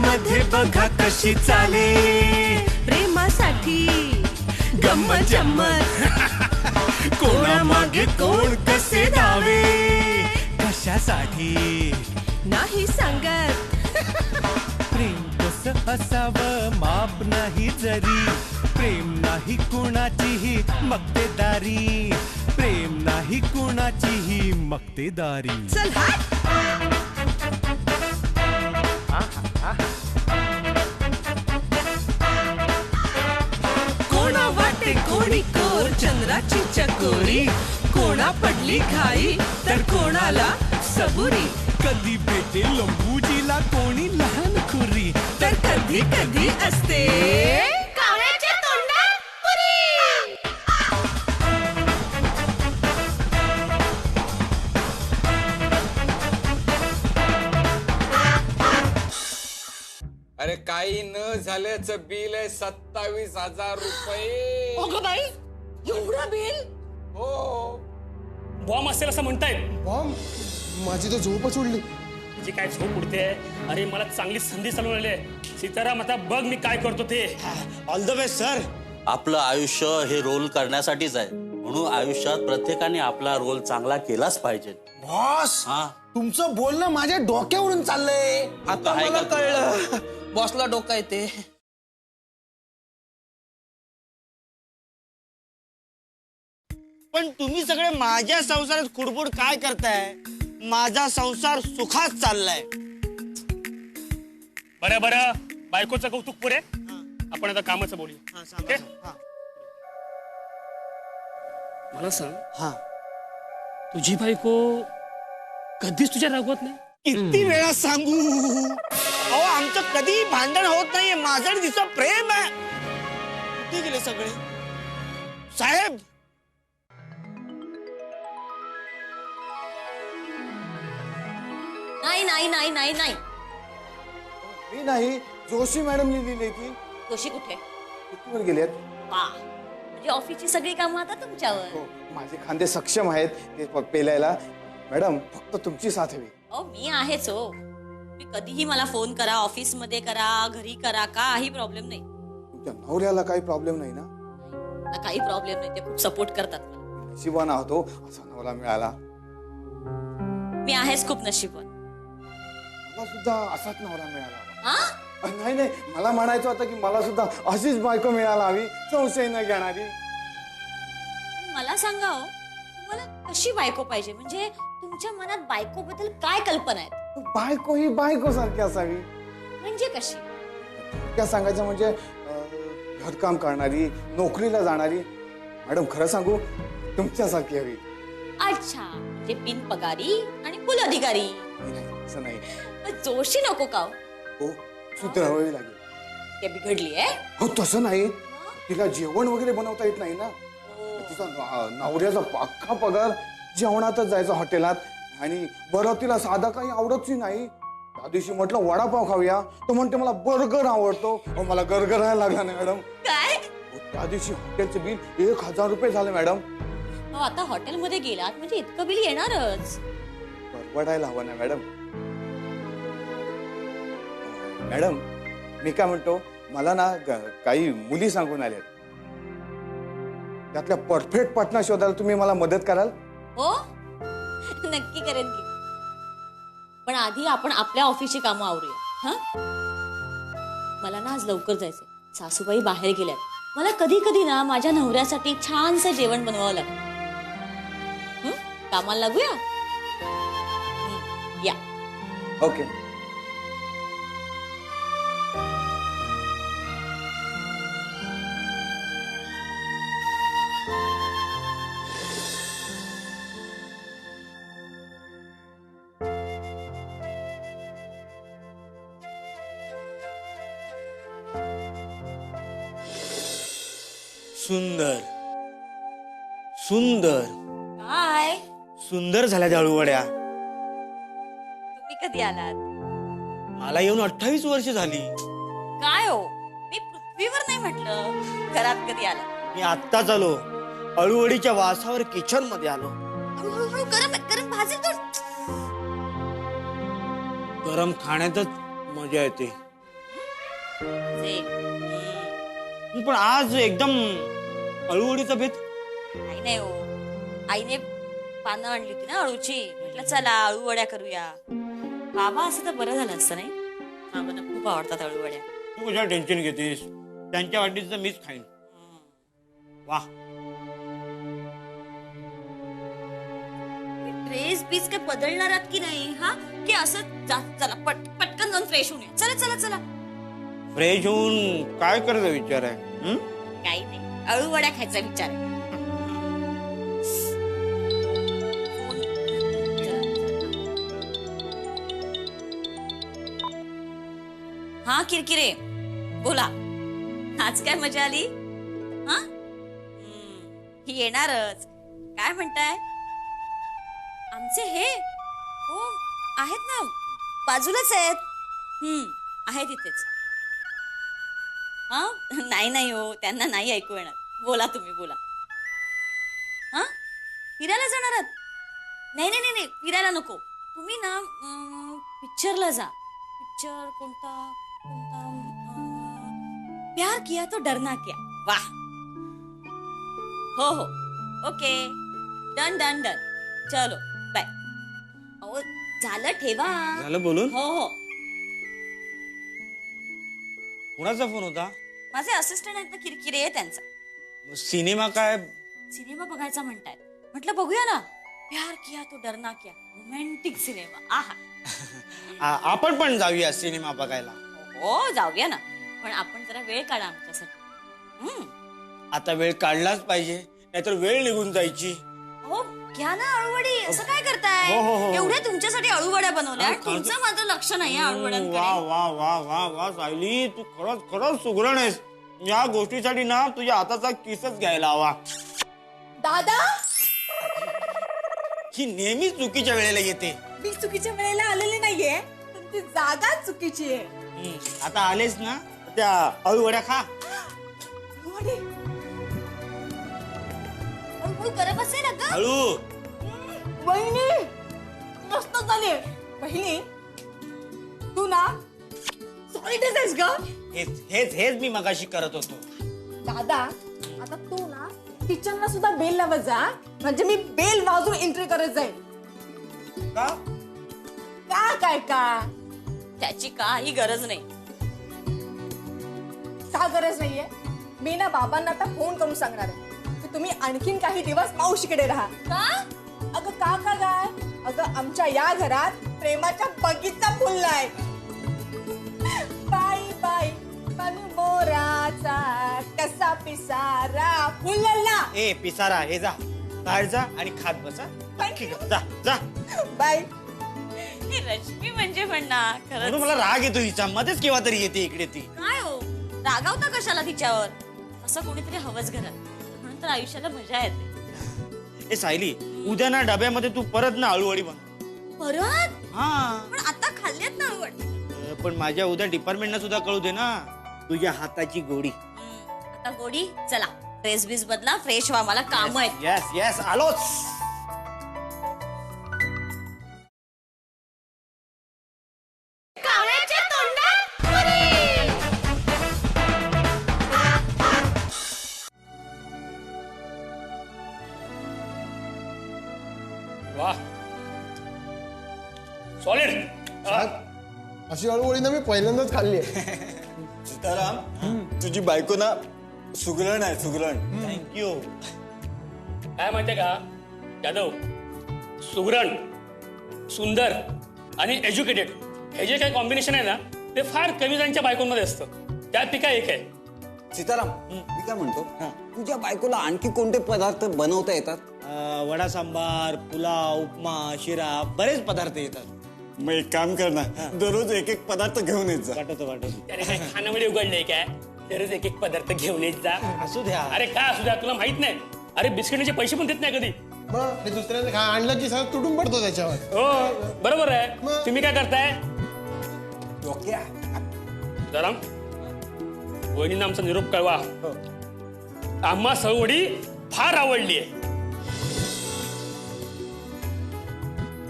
मध्ये बघा कशी चाले प्रेमासाठी गम्मत जम्मत कोणा मागे कोण कसे धावे कशासाठी नाही सांगत प्रेम कसं असावं माप नाही जरी प्रेम नाही कुणाचीही मक्तेदारी प्रेम नाही कुणाचीही मक्तेदारी चल हात कोणा वाटे कोणी कोर चंद्राची चकोरी कोणा पडली घाई तर कोणाला सबुरी कधी भेटे लंबूजीला कोणी लहान खुरी तर कधी कधी असते कावळ्याच्या तोंडात पुरी अरे काही न झाल्याचं बिल आहे 27,000 रुपये. अगं बाई एवढं बिल हो बॉम्ब असेल असं म्हणतायत. बॉम्ब माझी तर झोपच उडली. जी काय झोप उडते अरे मला चांगली संधी चालवलेली आहे. सीताराम आता बघ मी काय करतो ते. All the best sir. आपलं आयुष्य हे रोल करण्यासाठीच आहे म्हणून आयुष्यात प्रत्येकाने आपला रोल चांगला केलाच पाहिजे. बॉस हा तुमचं बोलणं माझ्या डोक्यावरून चाललंय. आता मला कळलं बॉसला डोका येते. पण तुम्ही सगळे माझ्या संसारात खुडबुड काय करताय. माझा संसार सुखात चाललाय. बरं बरं बायकोचं कौतुक पुरे आपण आता कामाचं बोलूया. ओके? मला सांग हा तुझी बायको कधीच तुझ्या रागवत नाही. किती वेळा सांगू. अहो आमचं कधी भांडण होत नाहीये. माझं आणि तिचं प्रेम आहे. कुठे गेले सगळे साहेब. नाही नाही नाही नाही नाही मी नाही जोशी मॅडमनी लिहिली ती. दोषी कुठे कितीवर गेल्यात. वा म्हणजे ऑफिसची सगळी कामं आता तुमच्यावर. हो माझे खांदे सक्षम आहेत ते पेलायला. मॅडम फक्त तुमची साथ हवी. अहो मी आहेच हो. मी कधीही मला फोन करा ऑफिस मध्ये करा घरी करा काही प्रॉब्लेम नाही. तुमच्या नवऱ्याला काही प्रॉब्लेम नाही ना. ना काही प्रॉब्लेम नाही ते खूप सपोर्ट करतात मला. नशिबाना होतो असा नवरा मिळाला. मी आहेच खूप नशीबवान. मला सुद्धा असाच नवरा मिळाला. हा नाही नाही मला म्हणायचं होतं की मला सुद्धा अशीच बायको मिळायला हवी संशय न घेणारी. मला सांगा हो तुम्हाला कशी बायको पाहिजे म्हणजे तुमच्या मनात बायको बद्दल काय कल्पना आहेत. बायको ही बायको सारखी असावी. म्हणजे कशी क्या सांगायचं म्हणजे घरकाम करणारी नोकरीला जाणारी. मॅडम खरं सांगू तुमच्यासारखी हवी. अच्छा म्हणजे बिन पगारी आणि कुल अधिकारी. नाही असं नाही. पण जोशी नको का हो? हो सुधारावी लागेल. ते बिघडली आहे. हो तसं नाही. तिला जेवण वगैरे बनवता येत नाही ना. तिचा नवऱ्याचा अख्खा पगार जेवणातच जायचा हॉटेलात आणि बरं तिला साधा काही आवडतच नाही. त्या दिवशी म्हटलं वडापाव खाऊया तो म्हणते मला बर्गर आवडतो. मला गरगरायला लागला नाही मॅडम. काय त्या दिवशी हॉटेलचं बिल 1,000 रुपये झालं मॅडम. आता हॉटेलमध्ये गेलात म्हणजे इतकं बिल येणारच. परवडायला हवं ना मॅडम. मॅडम मी काय म्हणतो मला ना काही मुली सांगून आल्या त्यातल्या परफेक्ट पार्टनर शोधायला तुम्ही मला मदत कराल. हो नक्की करेन की. पण आधी आपण आपल्या ऑफिसची कामं आवरूया. हा मला ना आज लवकर जायचंय. सासूबाई बाहेर गेल्यात. मला कधी कधी ना माझ्या नवऱ्यासाठी छानसं जेवण बनवावं लागतं. कामाला लागूया. या ओके. सुंदर सुंदर काय सुंदर झाल्या त्या अळूवड्या. तुम्ही कधी आलात. मला येऊन 28 वर्ष झाली. काय हो मी पृथ्वीवर नाही म्हटलं. घरात कधी आला. मी आत्ताच आलो. अळूवडीच्या वासावर किचन मध्ये आलो. हळूहळू गरम गरम भाजी तोड. गरम खाण्यातच मजा येते. पण आज एकदम अळूवडीचा बेत. काही नाही हो, आईने पानं आणली होती ना अळूची, म्हटलं चला अळू वड्या करूया. बाबा असं तर बरं झालं असतं नाही, बाबांना खूप आवडतात अळू वड्या. तू कशा टेन्शन घेतेस, त्यांच्या वाटीचं मीच खाईन. वा, ड्रेस बीस काय बदलणार आहात की नाही हा, की असं चला पटकन जाऊन फ्रेश होऊन चला चला चला. फ्रेश होऊन काय करायचा विचार आहे? काही नाही, अळू वड्या खायचा विचार आहे. हा किरकिरे बोला, आज काय मजा आली? हा ही येणारच. काय म्हणताय? आमचे हे हो आहेत ना, बाजूलाच आहेत. आहेत इथेच. हा नाही नाही हो, त्यांना नाही ऐकू येणार. बोला तुम्ही बोला. हा फिरायला जाणार आहात? नाही नाही नाही, फिरायला नको. तुम्ही ना पिक्चरला जा. पिक्चर कोणता कोणता? प्यार किया तो डरना क्या. वाह, हो हो, ओके, डन डन डन, चलो बाय. अहो झालं, ठेवा. झालं बोलून? हो हो. कुणाचा फोन होता? माझे असिस्टंट आहेत ना किरकिरे आहे त्यांचा. सिनेमा काय? सिनेमा बघायचा म्हणतायत. म्हटलं बघूया ना, प्यार किया तो डरना क्या, रोमॅन्टिक सिनेमा. आहा, आपण पण जाऊया सिनेमा बघायला. हो जाऊया ना, पण आपण जरा वेळ काढा आमच्यासाठी. आता वेळ काढलाच पाहिजे, नाहीतर वेळ निघून जायची. हो घ्या ना अळूवडी. असं काय करताय? हो, हो, हो. एवढ्या तुमच्यासाठी अळूवड्या बनवल्या, तुमचं मात्र लक्ष नाही वा अळूवड्यांकडे. वा वा वा वा, सायली तू खरंच खरंच सुगरण आहेस. या गोष्टीसाठी ना तुझ्या हाताचा किसच घ्यायला हवा. दादा, ही नेहमी चुकीच्या वेळेला येते. मी चुकीच्या वेळेला आलेली नाहीये, तुमची जागा चुकीची आहे. आता आलेस ना, त्या अळूवड्या खा. वडी, अळू गरम असेल ना ग. हळू. वहिनी मस्त झाली. बहिणी तू ना सॉलिड आहेस ग. हेच हेच हेच मी मगाशी करत होतो. दादा, आता तू ना किचनला सुद्धा बेल लावत जा, म्हणजे मी बेल वाजून एंट्री करत जाईल. का? का काय का त्याची काही गरज नाही. का गरज नाहीये? मी ना बाबांना आता फोन करून सांगणार आहे की तुम्ही आणखीन काही दिवस मावशीकडे राहा. का? अगं का का काय? अगं आमच्या या घरात प्रेमाचा बगीचा फुललाय. बाई बाई पण मोराचा कसा पिसारा फुलला. ए पिसारा, हे जा बाहेर जा आणि खात बसा. जा जा. बाई, ही रश्मी म्हणजे म्हणणार म्हणून खरंच. मला राग येतो हिचा, मध्येच केव्हा तरी येते इकडे ती. काय हो, रागावता कशाला तिच्यावर? असं कोणीतरी हवंच घरात, म्हणून तर आयुष्याला मजा येते. ए सायली, उद्या ना डब्यामध्ये तू परत ना अळूवडी बन. परत? हा, पण आता खाल्ल्यात ना अळूवडी. पण माझ्या उद्या डिपार्टमेंटला सुद्धा कळू दे ना तुझ्या हाताची गोडी. आता गोडी, चला ड्रेस बीस बदला, फ्रेश व्हा, मला काम आहेत. येस येस, आलोच. वा, सॉलिड. अशी अळूवडी ना मी पहिल्यांदाच खाल्ली आहे. सीताराम, तुझी बायको ना सुगरण आहे, सुगरण. थँक्यू. काय माहितीये का यादव, सुगरण, सुंदर आणि एज्युकेटेड हे जे काही कॉम्बिनेशन आहे ना, ते फार कमी जणांच्या बायकोंमध्ये असतं. त्यात काय एक आहे. सीताराम, मी काय म्हणतो, तुझ्या बायकोला आणखी कोणते पदार्थ बनवता येतात? वडा सांबार, पुलाव, उपमा, शिरा, बरेच पदार्थ येतात. मग एक काम कर ना, दररोज एक एक पदार्थ घेऊन येत जा. वाटतो त्याने काय खानावळी उघडले काय? दररोज एक एक पदार्थ घेऊन येत जा. असू द्या. अरे काय असू द्या, तुला माहित नाही? अरे बिस्किटाचे पैसे पण देत नाही कधी. मग दुसऱ्याने आणलं की सगळं तुटून पडतो त्याच्यावर. हो बरोबर आहे. तुम्ही काय करताय? जरा वहिनींना आमचा निरोप कळवा. आम्हा सळवडी फार आवडली आहे.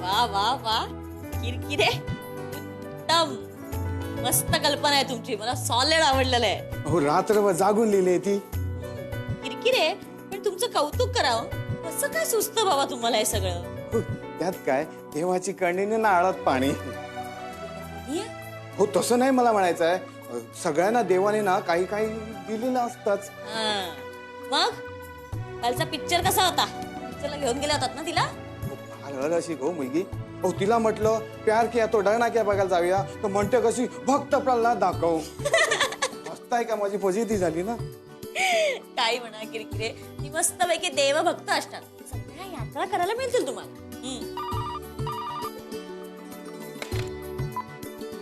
वा वा वा, किरकिरे उत्तम, मस्त कल्पना आहे तुमची, मला सॉलिड आवडलेलं आहे. हो रात्रभर जागून लिहिली ती. किरकिर आहे, पण तुमचं कौतुक करावं. कसं काय सुचतं बाबा तुम्हाला हे सगळं? हो, त्यात काय देवाची कणीने नाळात पाणी. ये. हो तसं नाही मला म्हणायचं आहे, सगळ्यांना देवाने ना काही काही दिलेलं असतंच. हा. मग कालचा पिक्चर कसा होता? पिक्चरला घेऊन गेला होतात ना तिला? फार अशी गो मुलगी. हो तिला म्हटलं प्यार किया तो डरना क्या बघायला जाऊया, तर म्हणते कशी भक्त प्रल्हाद दाखव. मस्त आहे का, माझी फजिती झाली ना. काही म्हणा किरकिरे, ती मस्त पैकी देवभक्त असतात. सगळ्या यात्रा करायला मिळतील तुम्हाला.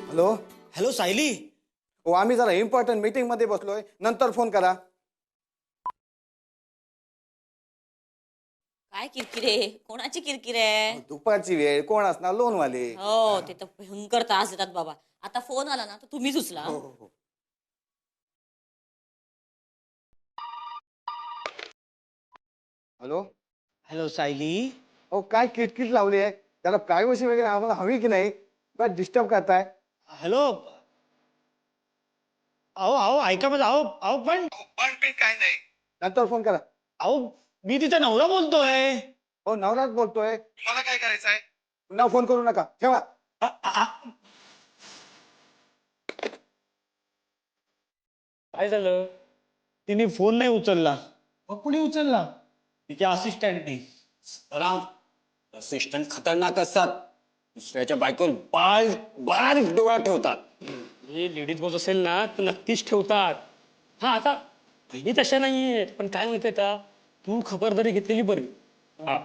हॅलो. हॅलो सायली. हो आम्ही जरा इम्पॉर्टंट मीटिंग मध्ये बसलोय, नंतर फोन करा. काय किरकिरे? कोणाची किरकिर आहे? दुपारची वेळ, कोण असणार? लोनवाले. हो ते तर भयंकर त्रास देतात बाबा. आता फोन आला ना तर तुम्हीच उचला. हॅलो. हॅलो सायली. हो काय किटकिट लावली आहे? त्याला प्रायव्हसी वगैरे आम्हाला हवी की नाही? काय डिस्टर्ब करताय? हॅलो. अहो ऐका माझं. अहो पण काय नाही, नंतर फोन करा. अहो मी तिचा नवरा बोलतोय. हो नवराच बोलतोय. मला काय करायचंय? पुन्हा फोन करू नका, ठेवा. काय झालं? तिने फोन नाही उचलला. मग कुणी उचलला? तिच्या असिस्टंटने. असिस्टंट खतरनाक असतात. दुसऱ्याच्या बायकोवर बारीक डोळा ठेवतात. हे लेडीज बॉस असेल ना तर नक्कीच ठेवतात. हा आता पहिली तशा नाहीये, पण काय माहितीये का, तू खबरदारी घेतलेली बरी. हा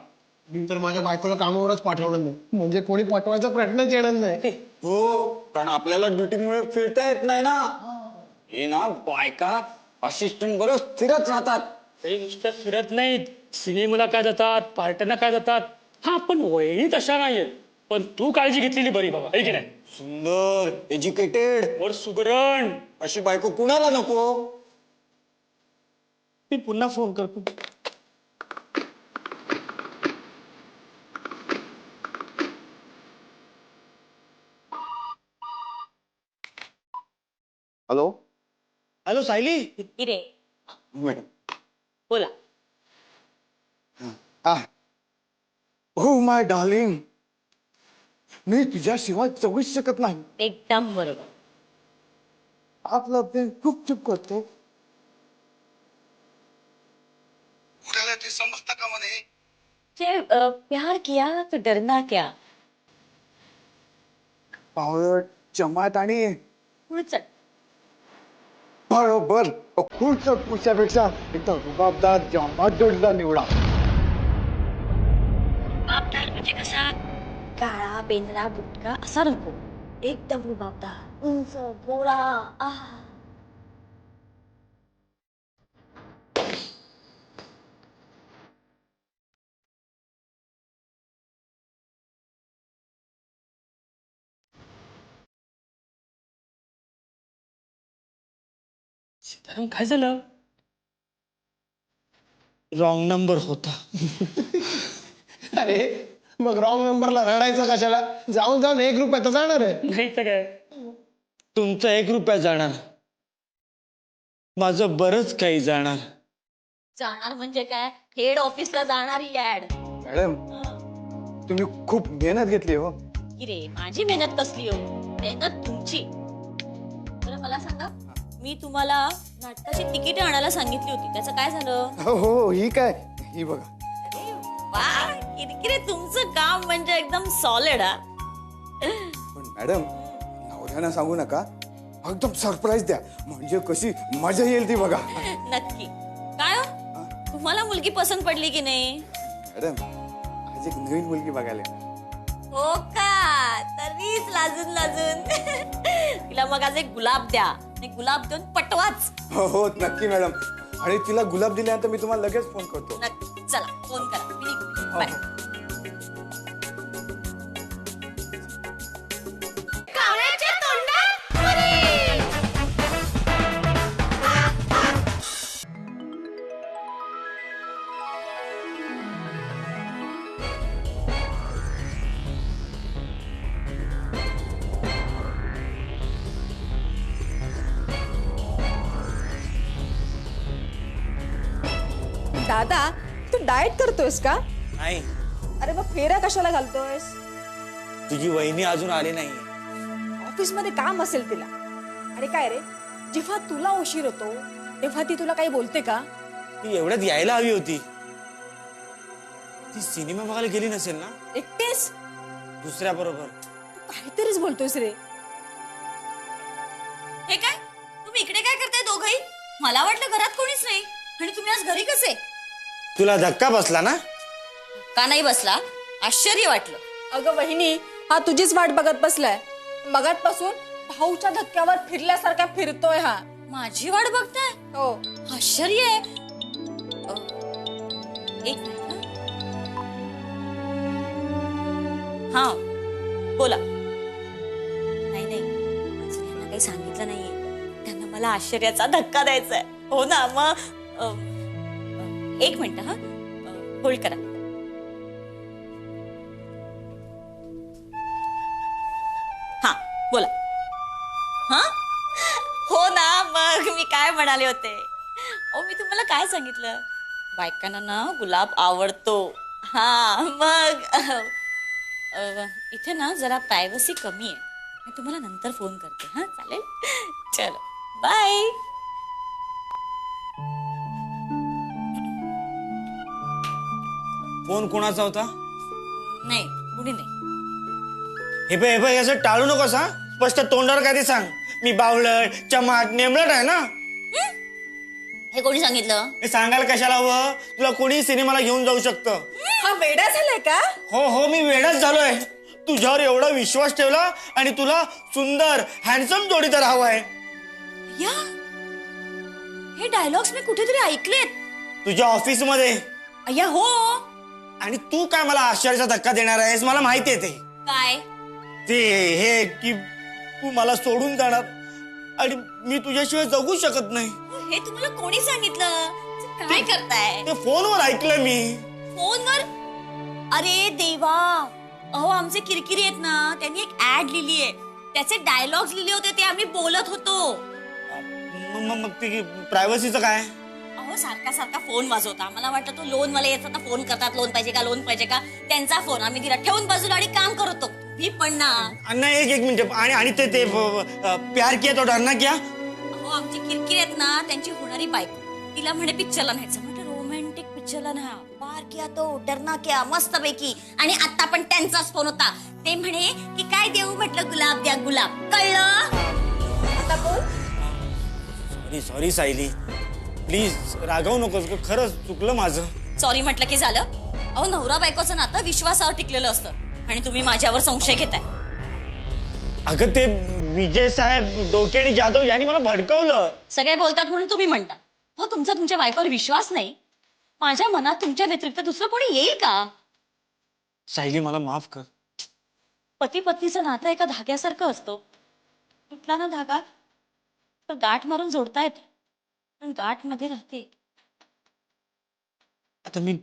मी तर माझ्या बायकोला कामावरच पाठवलं नाही, म्हणजे कोणी पाठवायचा प्रश्नच येणार नाही. हो कारण आपल्याला ड्युटीमुळे फिरता येत नाही ना. हे ना बायका असिस्टंट बरोबर फिरत राहतात. ते नुसतं फिरत नाहीत, सिनेमाला काय जातात, पार्ट्यांना काय जातात. हा पण वहिनी तशा नाहीयेत, पण तू काळजी घेतलेली बरी बाबा, आहे की नाही? सुंदर, एज्युकेटेड, वर सुगरण अशी बायको कुणाला नको? मी पुन्हा फोन करतो. Hello. Hello Sayali. Kirkire madam. बोला. हो माय डार्लिंग, मी तुझ्याशिवाय जगूच शकत नाही. एकदम बरोबर. आपलं प्रेम खूप चुप करतो. ते समजता का म्हणे? प्यार किया तो डरना क्या. पावळ जमात आणि पुढचं बरोबर. खुर्चट पुरुषापेक्षा एकदम रुबाबदार जमातदार निवडा. रुबाबदार म्हणजे कसा? काळा बेंद्रा बुटका असा नको, एकदम रुबाबदार, उंच गोरा. सीताराम काय झालं? रॉंग नंबर होता. अरे मग रॉंग नंबरला रडायचं कशाला? जाऊन 1 रुपया तर जाणार आहे. नाही तर काय. तुमचा 1 रुपया जाणार, माझं बरंच काही जाणार. जाणार म्हणजे काय? हेड ऑफिसला जाणारी ऍड. मॅडम तुम्ही खूप मेहनत घेतली हो. किरे माझी मेहनत कसली हो? मेहनत तुमची. बरं मला सांगा, मी तुम्हाला नाटकाची तिकीट आणायला सांगितली होती, त्याचं काय झालं? हो ही काय, ही बघा. अरे वा, किरकिरे तुमचं काम म्हणजे एकदम सॉलिड. हा पण मॅडम नवऱ्यांना सांगू नका, एकदम सरप्राईज द्या, म्हणजे कशी मजा येईल ती बघा. नक्की. काय हो? तुम्हाला मुलगी पसंत पडली की नाही? मॅडम आज एक नवीन मुलगी बघायला येणार. हो का? तरीच लाजून तिला मग आज एक गुलाब द्या, आणि गुलाब देऊन पटवाच. हो नक्की मॅडम, आणि तिला गुलाब दिल्यानंतर मी तुम्हाला लगेच फोन करतो. नक्की. चला फोन करा. मी निघते. बाय. दादा तू डाएट करतोयस का? नाही, अरे मग फेऱ्या कशाला घालतोयस? तुझी वहिनी अजून आली नाही. ऑफिस मध्ये काम असेल तिला. अरे काय रे, जेव्हा तुला उशीर होतो तेव्हा ती तुला काही बोलते का? ती एवढ्यात यायला हवी होती. ती सिनेमा बघायला गेली नसेल ना? एकटेच? दुसऱ्या बरोबर. तू काहीतरीच बोलतोयस रे. हे काय तुम्ही इकडे काय करताय दोघही? मला वाटलं घरात कोणीच नाही. आणि तुम्ही आज घरी कसे? तुला धक्का बसला ना? का नाही बसला? आश्चर्य वाटलं. अगं वहिनी, हा तुझीच वाट बघत बसलाय. मगातपासून भाऊच्या धक्क्यावर फिरल्यासारखा फिरतोय हा. माझी वाट बघताय? हो. आश्चर्य आहे. एक मिनिट हा, बोला. नाही नाही, अजून यांना काही सांगितलं नाहीये. त्यांना मला आश्चर्याचा धक्का द्यायचा आहे. हो ना, मग एक मिनिट हा, होल्ड करा. हा बोला. हा हो ना, मग मी काय म्हणाले होते? मी तुम्हाला काय सांगितलं? बायकांना ना गुलाब आवडतो. हा मग इथे ना जरा प्रायव्हसी कमी आहे. मी तुम्हाला नंतर फोन करते. हा चालेल, चलो बाय. फोन कोणाचा होता? नाही, कुणी नाही. हे पाय असं टाळू नकोस हा. स्पष्ट तोंडावर काय ते सांग. मी बावळट, चमाट, नेमलट आहे ना? हे कोणी सांगितलं? हे सांगायला कशाला हवं? तुला कोणी सिनेमाला घेऊन जाऊ शकतं. हा वेडा झालाय का? हो, मी वेडाच झालोय. तुझ्यावर एवढा विश्वास ठेवला आणि तुला सुंदर हँडसम जोडीदार हवाय. या हे डायलॉग्स मी कुठेतरी ऐकलेत. तुझ्या ऑफिस मध्ये. अय्या हो. आणि तू काय मला आश्चर्याचा धक्का देणार आहेस? मला माहिती आहे ते. काय? ते हे की तू मला सोडून जाणार आणि मी तुझ्याशिवाय जगू शकत नाही. हे तुम्हाला कोणी सांगितलं? काय करताय? ते फोनवर ऐकलं मी. फोनवर? अरे देवा, अहो आमचे किरकिरी आहेत ना, त्यांनी एक ऍड लिहिली आहे. त्याचे डायलॉग्स लिहिले होते, ते आम्ही बोलत होतो. मग ते प्रायव्हसीचं काय? अहो सारखा सारखा फोन वाजवता. आम्हाला वाटतं तो लोन वाले येतात ना, फोन करतात, लोन पाहिजे का, लोन पाहिजे का. त्यांचा फोन आम्ही तिला ठेवून बाजूला आणि काम करतो. मी पण ना. नाही, एक मिनिट. आणि ते प्यार किया तो डरना क्या? अहो आमची किरकिरी आहेत ना, त्यांची होणारी बायको तिला म्हणे पिक्चरला न्यायचं. म्हणजे रोमॅन्टिक पिक्चरला न्या. प्यार किया तो डरना क्या, मस्त पैकी. आणि आता पण त्यांचाच फोन होता. ते म्हणे की काय देऊ? म्हटलं गुलाब द्या, गुलाब. कळलं? आता बोल. सॉरी सायली, प्लीज रागवू नकोस. खरंच चुकलं माझं. सॉरी म्हटलं की झालं? अहो नवरा बायकोचं नातं विश्वासावर टिकलेलं असतं आणि तुम्ही माझ्यावर संशय घेताय. अगं ते विजय साहेब डोक्याने जाधव यांनी मला भडकवलं. सगळे बोलतात म्हणून तुम्ही म्हणता. हो तुमचा तुमच्या बायकोवर विश्वास नाही. माझ्या मनात तुमच्या व्यतिरिक्त दुसरं कोणी येईल का? सायली मला माफ कर. पती पत्नीचं नातं एका धाग्यासारखं असतं. तुटला ना धागा तर गाठ मारून जोडता येते, पण गाठ मध्ये राहते. आता मी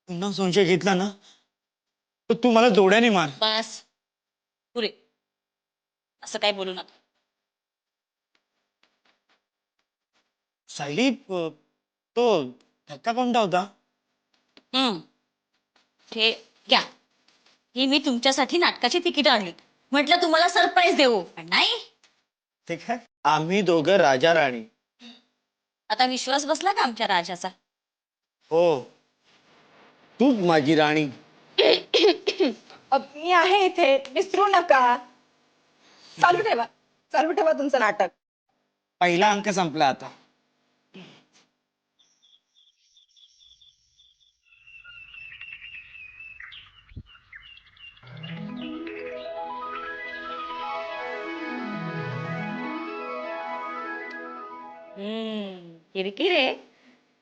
पुन्हा संशय घेतला ना तर तू मला जोड्याने मार. बस पुरे, असं काय बोलू नका. सायली, तो धक्का कोणता होता? हे घ्या. ही मी तुमच्यासाठी नाटकाची तिकीट आणली. म्हटलं तुम्हाला सरप्राईज देऊ, पण नाही. ते काय? आम्ही दोघं राजा राणी. आता विश्वास बसला का आमच्या राजाचा? हो, तूच माझी राणी. मी आहे इथे, विसरू नका. चालू ठेवा तुमचं नाटक. पहिला अंक संपला आता. किरकिरे.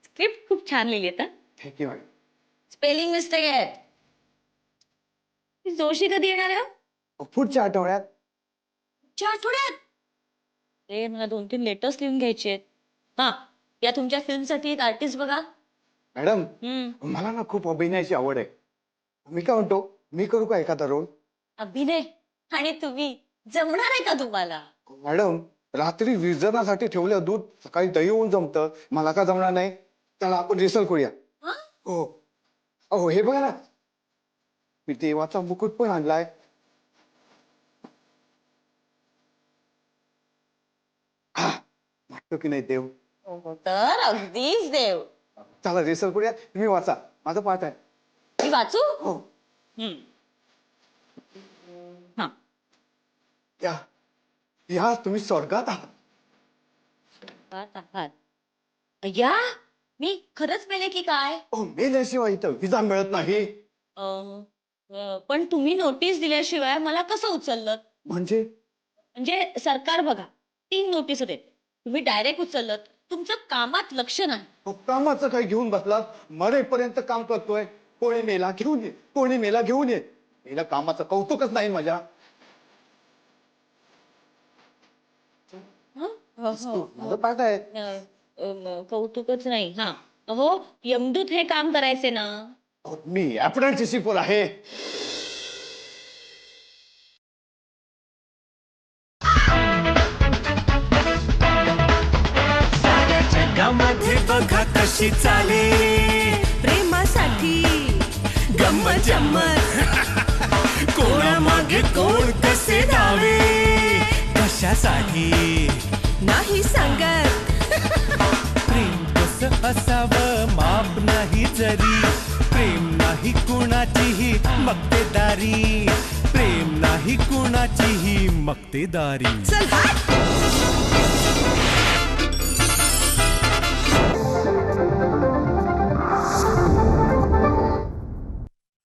स्क्रिप्ट खूप छान लिहिली आहे. स्पेलिंग मिस्टेक आहेत. जोशी कधी येणार आहे? पुढच्या आठवड्यात. पुढच्या आठवड्यात? ते मला 2-3 लेटर्स लिहून घ्यायचे आहेत. हा, या तुमच्या फिल्मसाठी एक आर्टिस्ट बघा. मॅडम, मला ना खूप अभिनयाची आवड आहे. मी काय म्हणतो, मी करू का एखादा रोल? अभिनय आणि तुम्ही जमणार आहे का तुम्हाला? मॅडम, रात्री विसर्जनासाठी ठेवलं दूध सकाळी दही होऊन जमतं. मला का जमणार नाही? चला आपण रिहर्सल करूया. हो अहो हे बघा ना, मी देवाचा मुकुट पण आणलाय. वाटतो की नाही देव? तर अगदीच देव. चला रिसर करूया, तुम्ही वाचा, माझा पाठ आहे. मी वाचू? हो. हा. या तुम्ही स्वर्गात आहात. या मी खरंच मेले की काय? मेल्याशिवाय इथं विजा मिळत नाही. पण तुम्ही नोटीस दिल्याशिवाय मला कसं उचललं? म्हणजे सरकार बघा 3 नोटीस देत, तुम्ही डायरेक्ट उचललं. तुमचं कामात लक्ष नाही. कामाचं काही घेऊन बसलात, मरेपर्यंत काम करतोय. कोणी मेला घेऊन ये, कोणी मेला घेऊन ये. मेला कामाचं कौतुकच नाही माझ्या. माझं पाठ आहे. कौतुकच नाही. हा हो, यमदूत हे काम करायचे ना. मी अप्रेंटिसशिपवर आहे. जगामध्ये बघा कशी चाले प्रेमासाठी गंमत जम्मत. कोणामागे कोण कसे धावे, कशासाठी नाही सांगत. प्रेम कसं असावं माप नाही जरी. प्रेम नाही कुणाचीही मक्तेदारी. प्रेम नाही कुणाचीही मक्तेदारी. चल हाट.